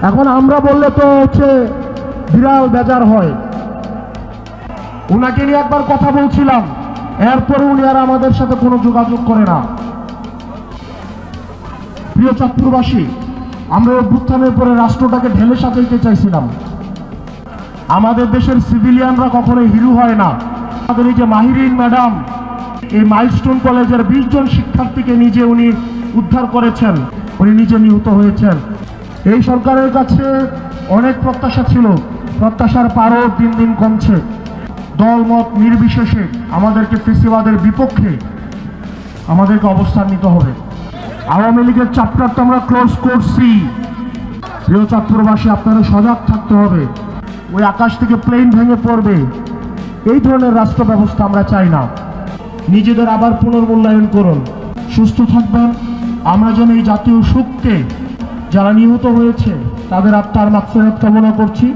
এখন আমরা বললে তো হচ্ছে বিরাল বেজার হয়। ওনাকে নিয়ে একবার কথা বলছিলাম, এরপরে উনি আর আমাদের সাথে কোনো যোগাযোগ করে না। প্রিয় চাঁদপুরবাসী, আমরা অভ্যুত্থানের পরে রাষ্ট্রটাকে ঢেলে সাজাইতে চাইছিলাম। আমাদের দেশের সিভিলিয়ানরা কখনো হিরো হয় না। আমাদের এই যে মাহিরিন ম্যাডাম এই মাইলস্টোন কলেজের 20 জন শিক্ষার্থীকে নিজে উনি উদ্ধার করেছেন, উনি নিজে নিহত হয়েছেন। এই সরকারের কাছে অনেক প্রত্যাশা ছিল, প্রত্যাশার পারও দিন দিন কমছে। দলমত নির্বিশেষে আমাদেরকে ফেসিবাদের বিপক্ষে আমাদেরকে অবস্থান নিতে হবে। আওয়ামী লীগের চ্যাপ্টার তো আমরা ক্লোজ করছি। প্রিয় চাঁদপুরবাসী, আপনারা সজাগ থাকতে হবে। ওই আকাশ থেকে প্লেন ভেঙে পড়বে, এই ধরনের রাষ্ট্র ব্যবস্থা আমরা চাই না। নিজেদের আবার পুনর্মূল্যায়ন করুন, সুস্থ থাকবেন। আমরা যেন এই জাতীয় শোককে, যারা নিহত হয়েছে তাদের আত্মার মাগফিরাত কামনা করছি।